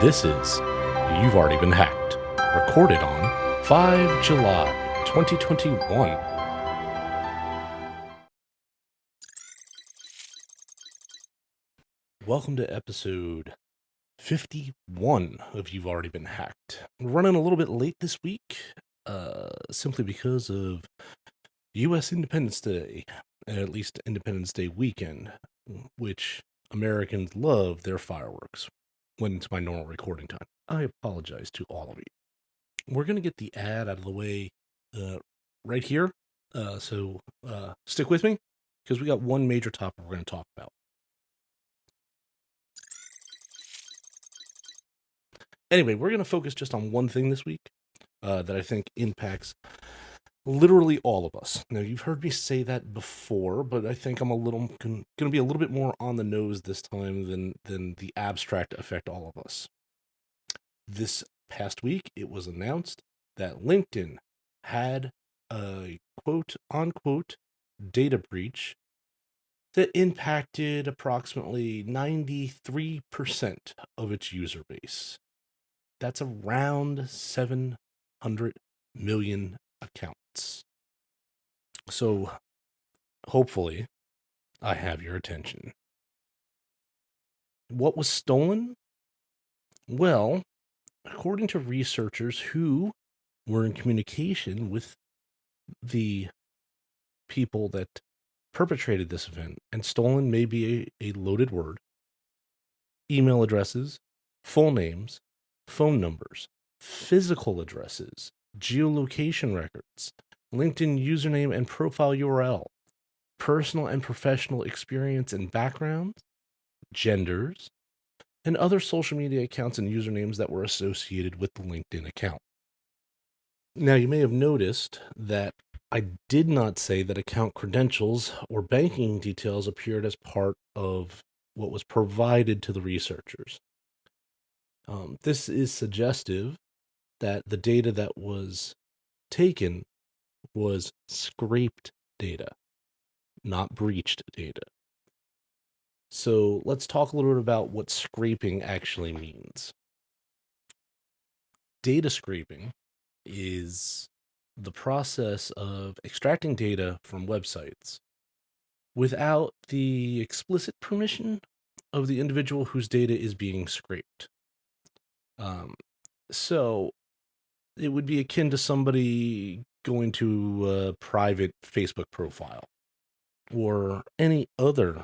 This is You've Already Been Hacked, recorded on 5 July 2021. Welcome to episode 51 of You've Already Been Hacked. We're running a little bit late this week, simply because of U.S. Independence Day, at least Independence Day weekend, which Americans love their fireworks. Went into my normal recording time. I apologize to all of you. We're going to get the ad out of the way right here. So stick with me because we got one major topic we're going to talk about. Anyway, we're going to focus just on one thing this week that I think impacts literally all of us. Now, you've heard me say that before, but I think I'm going to be a little bit more on the nose this time than the abstract affect all of us. This past week, it was announced that LinkedIn had a quote-unquote data breach that impacted approximately 93% of its user base. That's around 700 million accounts. So, hopefully, I have your attention. What was stolen? Well, according to researchers who were in communication with the people that perpetrated this event, and stolen may be a loaded word, email addresses, full names, phone numbers, physical addresses, geolocation records, LinkedIn username and profile URL, personal and professional experience and backgrounds, genders, and other social media accounts and usernames that were associated with the LinkedIn account. Now, you may have noticed that I did not say that account credentials or banking details appeared as part of what was provided to the researchers. This is suggestive that the data that was taken was scraped data, not breached data. So let's talk a little bit about what scraping actually means. Data scraping is the process of extracting data from websites without the explicit permission of the individual whose data is being scraped. So it would be akin to somebody going to a private Facebook profile or any other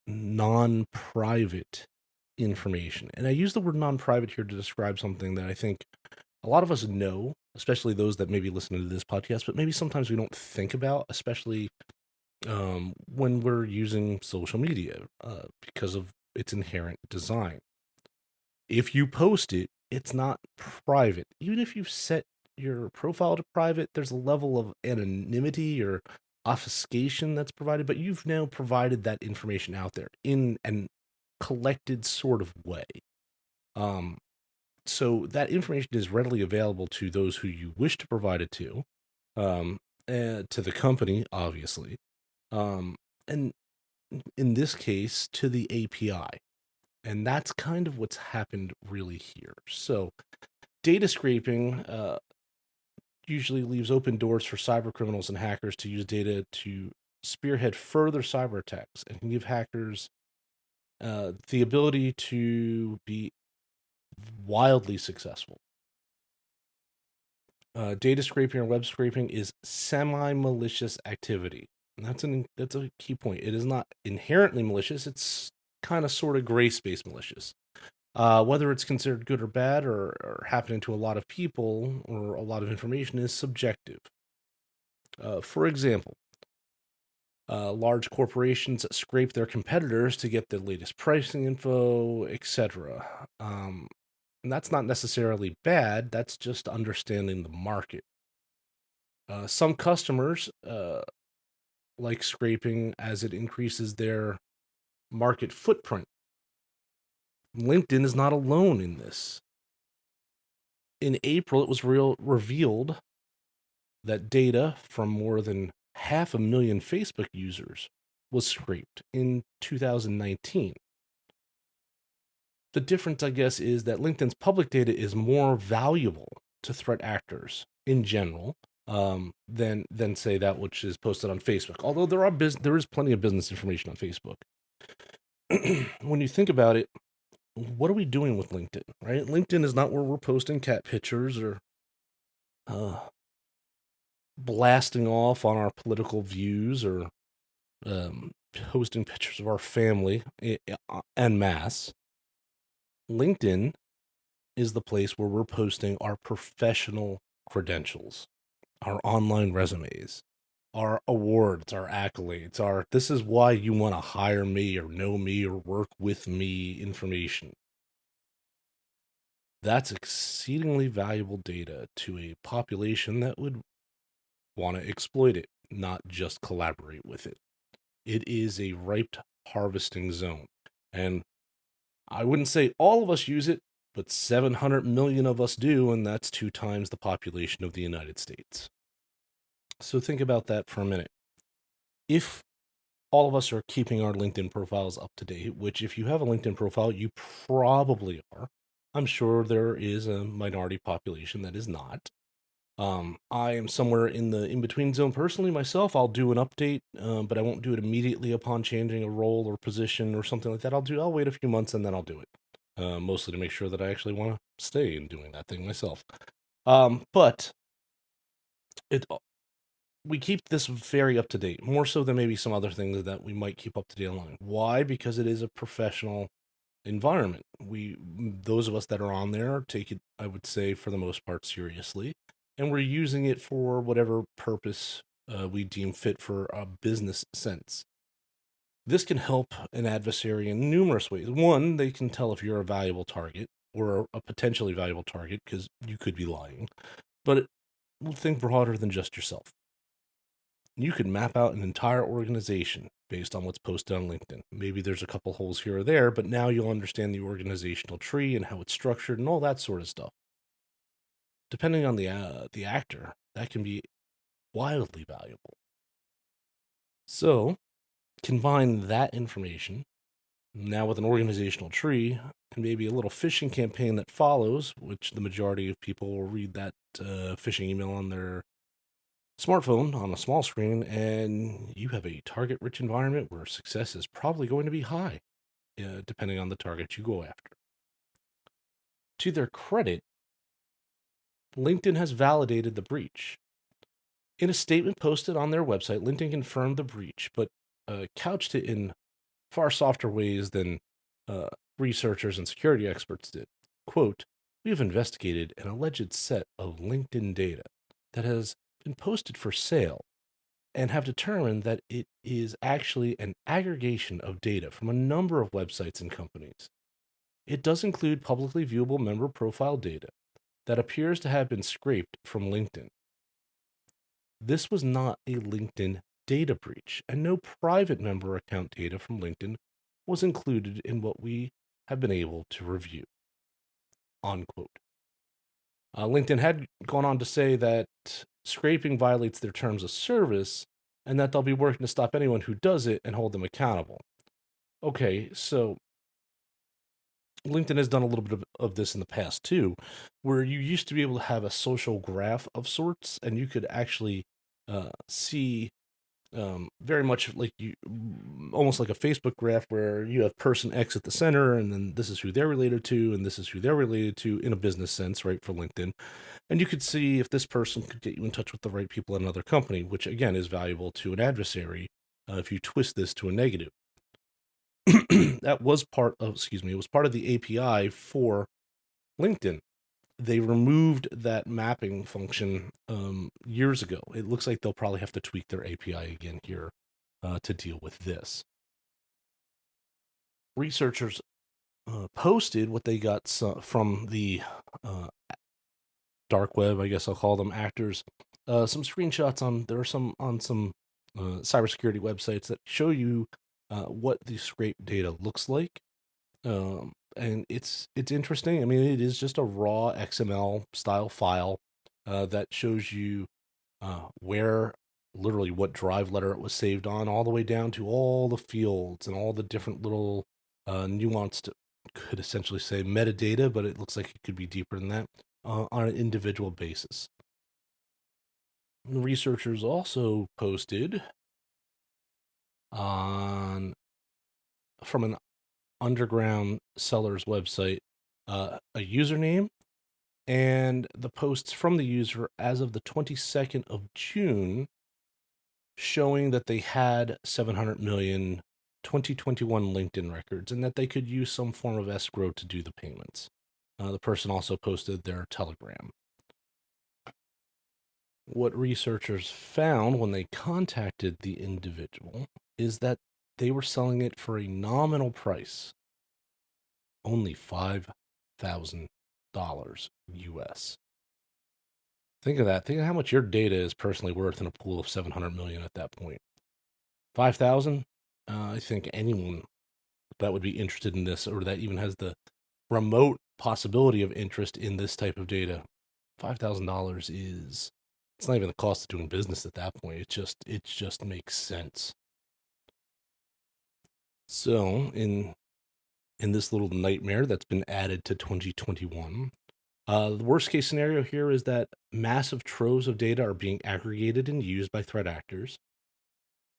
non-private information. And I use the word non-private here to describe something that I think a lot of us know, especially those that may be listening to this podcast, but maybe sometimes we don't think about, especially when we're using social media because of its inherent design. If you post it, it's not private. Even if you've set your profile to private, there's a level of anonymity or obfuscation that's provided, but you've now provided that information out there in an collected sort of way. So that information is readily available to those who you wish to provide it to the company, obviously, and in this case, to the API. And that's kind of what's happened really here. So data scraping usually leaves open doors for cyber criminals and hackers to use data to spearhead further cyber attacks and can give hackers the ability to be wildly successful. Data scraping or web scraping is semi-malicious activity. And that's a key point. It is not inherently malicious. It's kind of sort of gray space malicious. Whether it's considered good or bad or happening to a lot of people or a lot of information is subjective. For example, large corporations scrape their competitors to get their latest pricing info, etc. And that's not necessarily bad. That's just understanding the market. Some customers like scraping as it increases their market footprint. LinkedIn is not alone in this. In April, it was revealed that data from more than 500,000 Facebook users was scraped in 2019. The difference, I guess, is that LinkedIn's public data is more valuable to threat actors in general, than say that which is posted on Facebook. Although there is plenty of business information on Facebook. When you think about it, what are we doing with LinkedIn? Right? LinkedIn is not where we're posting cat pictures or uh, blasting off on our political views or posting pictures of our family en masse. LinkedIn is the place where we're posting our professional credentials, our online resumes, our awards, our accolades, our this is why you want to hire me or know me or work with me information. That's exceedingly valuable data to a population that would want to exploit it, not just collaborate with it. It is a ripe harvesting zone. And I wouldn't say all of us use it, but 700 million of us do, and that's 2 times the population of the United States. So think about that for a minute. If all of us are keeping our LinkedIn profiles up to date, which if you have a LinkedIn profile, you probably are. I'm sure there is a minority population that is not. I am somewhere in the in-between zone personally myself. I'll do an update, but I won't do it immediately upon changing a role or position or something like that. I'll wait a few months and then I'll do it. Mostly to make sure that I actually want to stay in doing that thing myself. But it we keep this very up to date, more so than maybe some other things that we might keep up to date online. Why? Because it is a professional environment. Those of us that are on there take it, I would say, for the most part, seriously, and we're using it for whatever purpose we deem fit for a business sense. This can help an adversary in numerous ways. One, they can tell if you're a valuable target or a potentially valuable target because you could be lying. But think broader than just yourself. You could map out an entire organization based on what's posted on LinkedIn. Maybe there's a couple holes here or there, but now you'll understand the organizational tree and how it's structured and all that sort of stuff. Depending on the actor, that can be wildly valuable. So, combine that information now with an organizational tree and maybe a little phishing campaign that follows, which the majority of people will read that phishing email on their smartphone on a small screen, and you have a target rich environment where success is probably going to be high, depending on the target you go after. To their credit, LinkedIn has validated the breach. In a statement posted on their website, LinkedIn confirmed the breach, but couched it in far softer ways than researchers and security experts did. Quote, "We have investigated an alleged set of LinkedIn data that has been posted for sale and have determined that it is actually an aggregation of data from a number of websites and companies. It does include publicly viewable member profile data that appears to have been scraped from LinkedIn. This was not a LinkedIn data breach, and no private member account data from LinkedIn was included in what we have been able to review." Unquote. LinkedIn had gone on to say that scraping violates their terms of service and that they'll be working to stop anyone who does it and hold them accountable. Okay, so LinkedIn has done a little bit of this in the past too, where you used to be able to have a social graph of sorts and you could actually see very much like almost like a Facebook graph where you have person X at the center, and then this is who they're related to, and this is who they're related to in a business sense, right, for LinkedIn. And you could see if this person could get you in touch with the right people at another company, which again is valuable to an adversary if you twist this to a negative. That was part of, it was part of the API for LinkedIn. They removed that mapping function years ago. It looks like they'll probably have to tweak their API again here to deal with this. Researchers posted what they got from the dark web, I guess I'll call them actors. Some screenshots there are some on some cybersecurity websites that show you what the scraped data looks like. And it's interesting. I mean, it is just a raw XML style file that shows you where literally what drive letter it was saved on, all the way down to all the fields and all the different little nuanced could essentially say metadata, but it looks like it could be deeper than that, on an individual basis. The researchers also posted on from an underground seller's website a username and the posts from the user as of the 22nd of June, showing that they had 700 million 2021 LinkedIn records and that they could use some form of escrow to do the payments. The person also posted their Telegram. What researchers found when they contacted the individual is that they were selling it for a nominal price, only $5,000 US. Think of that. Think of how much your data is personally worth in a pool of 700 million at that point. 5,000? I think anyone that would be interested in this or that even has the remote possibility of interest in this type of data, $5,000 is, it's not even the cost of doing business at that point. It just makes sense. So in this little nightmare that's been added to 2021, the worst case scenario here is that massive troves of data are being aggregated and used by threat actors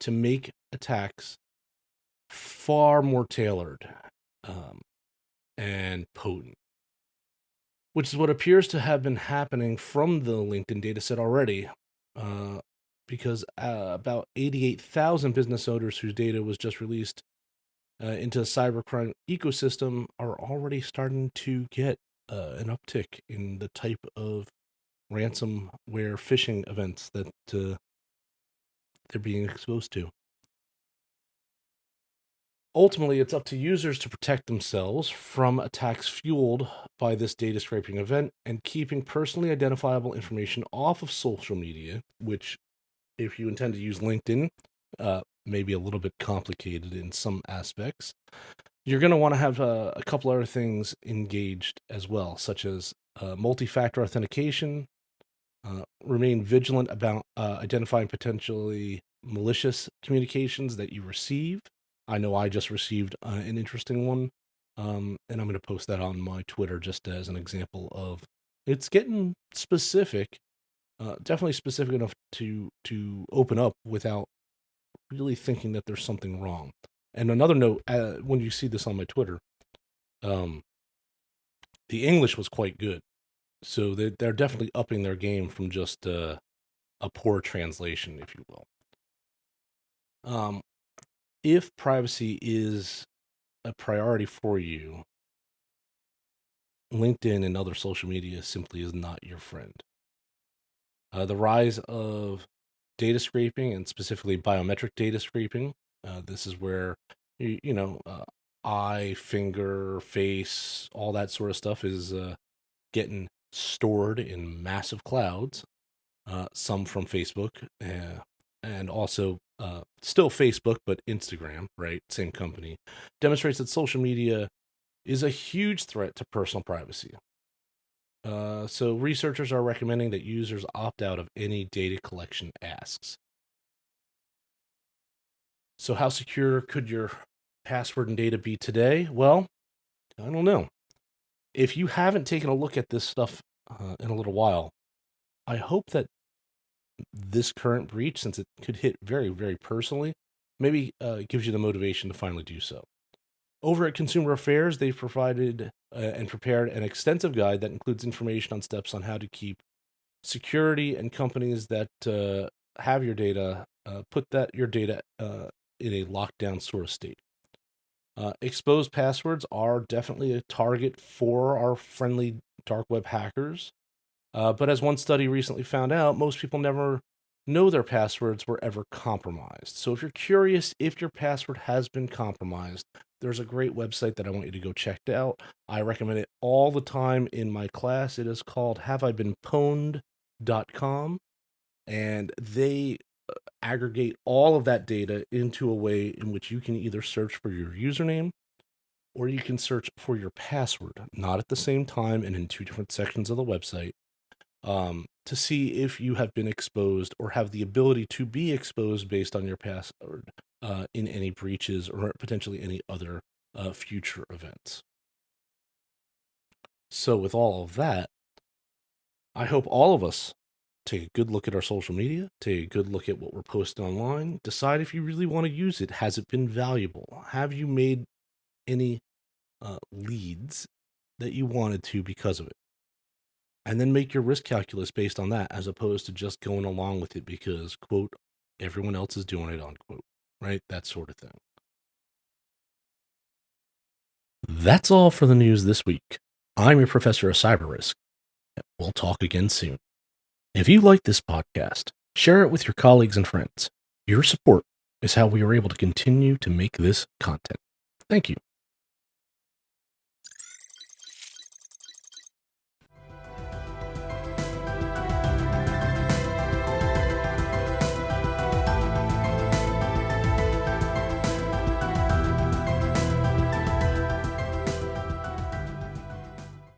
to make attacks far more tailored and potent, which is what appears to have been happening from the LinkedIn dataset already, because about 88,000 business owners whose data was just released into the cybercrime ecosystem are already starting to get an uptick in the type of ransomware phishing events that they're being exposed to. Ultimately, it's up to users to protect themselves from attacks fueled by this data scraping event and keeping personally identifiable information off of social media, which, if you intend to use LinkedIn, may be a little bit complicated in some aspects. You're going to want to have a couple other things engaged as well, such as multi-factor authentication. Remain vigilant about identifying potentially malicious communications that you receive. I know I just received an interesting one, and I'm going to post that on my Twitter just as an example of it's getting specific, definitely specific enough to open up without really thinking that there's something wrong. And another note, when you see this on my Twitter, the English was quite good, so they're definitely upping their game from just a poor translation, if you will. If privacy is a priority for you, LinkedIn and other social media simply is not your friend. The rise of data scraping and specifically biometric data scraping, this is where, eye, finger, face, all that sort of stuff is getting stored in massive clouds, some from Facebook, and also still Facebook, but Instagram, right? Same company, demonstrates that social media is a huge threat to personal privacy. So researchers are recommending that users opt out of any data collection asks. So how secure could your password and data be today? Well, I don't know. If you haven't taken a look at this stuff in a little while, I hope that this current breach, since it could hit very, very personally, maybe gives you the motivation to finally do so. Over at Consumer Affairs, they've provided and prepared an extensive guide that includes information on steps on how to keep security and companies that have your data, put your data in a lockdown sort of state. Exposed passwords are definitely a target for our friendly dark web hackers. But as one study recently found out, most people never know their passwords were ever compromised. So if you're curious if your password has been compromised, there's a great website that I want you to go check out. I recommend it all the time in my class. It is called haveibeenpwned.com, and they aggregate all of that data into a way in which you can either search for your username or you can search for your password, not at the same time and in two different sections of the website, to see if you have been exposed or have the ability to be exposed based on your password in any breaches or potentially any other future events. So, with all of that, I hope all of us take a good look at our social media, take a good look at what we're posting online, decide if you really want to use it. Has it been valuable? Have you made any leads that you wanted to because of it? And then make your risk calculus based on that, as opposed to just going along with it because, quote, everyone else is doing it, unquote, right? That sort of thing. That's all for the news this week. I'm your professor of cyber risk. We'll talk again soon. If you like this podcast, share it with your colleagues and friends. Your support is how we are able to continue to make this content. Thank you.